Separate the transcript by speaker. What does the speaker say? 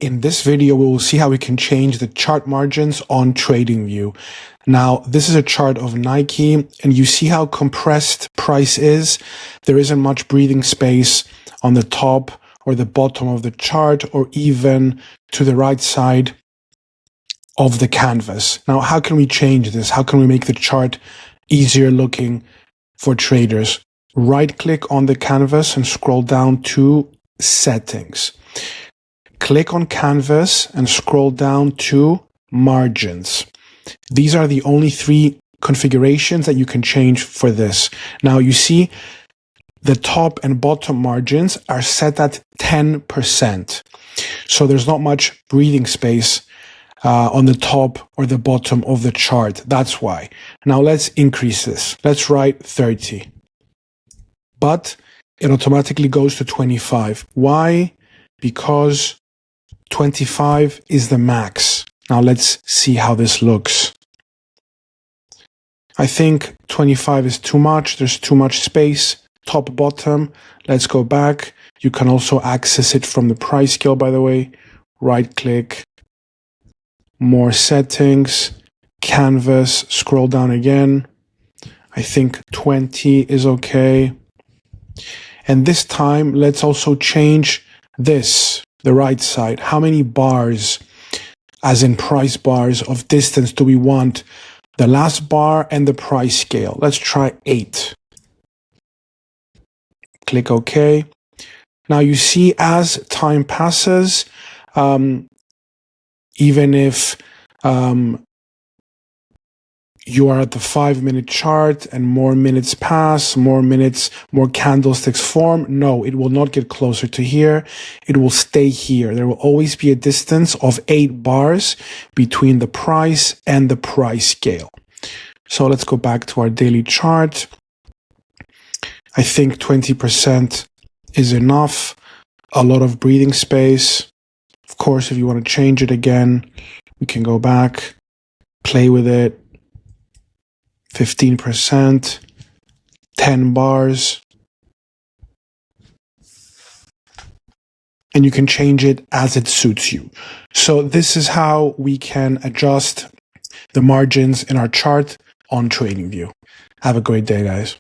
Speaker 1: In this video, we will see how we can change the chart margins on TradingView. Now, this is a chart of Nike, and you see how compressed price is. There isn't much breathing space on the top or the bottom of the chart, or even to the right side of the canvas. Now, how can we change this? How can we make the chart easier looking for traders? Right-click on the canvas and scroll down to Settings. Click on Canvas and scroll down to Margins. These are the only three configurations that you can change for this. Now you see the top and bottom margins are set at 10%. So there's not much breathing space on the top or the bottom of the chart. That's why. Now let's increase this. Let's write 30. But it automatically goes to 25. Why? Because 25 is the max. Now let's see how this looks. I think 25 is too much. There's too much space. Top, bottom. Let's go back. You can also access it from the price scale, by the way. Right click, more settings, canvas, scroll down again. I think 20 is okay. And this time, let's also change this, the right side. How many bars, as in price bars of distance, do we want? The last bar and the price scale. Let's try 8. Click OK. Now you see as time passes, even if you are at the 5-minute chart and more minutes pass, more candlesticks form, no, it will not get closer to here. It will stay here. There will always be a distance of 8 bars between the price and the price scale. So let's go back to our daily chart. I think 20% is enough. A lot of breathing space. Of course, if you want to change it again, we can go back, play with it. 15%, 10 bars, and you can change it as it suits you. So this is how we can adjust the margins in our chart on TradingView. Have a great day, guys.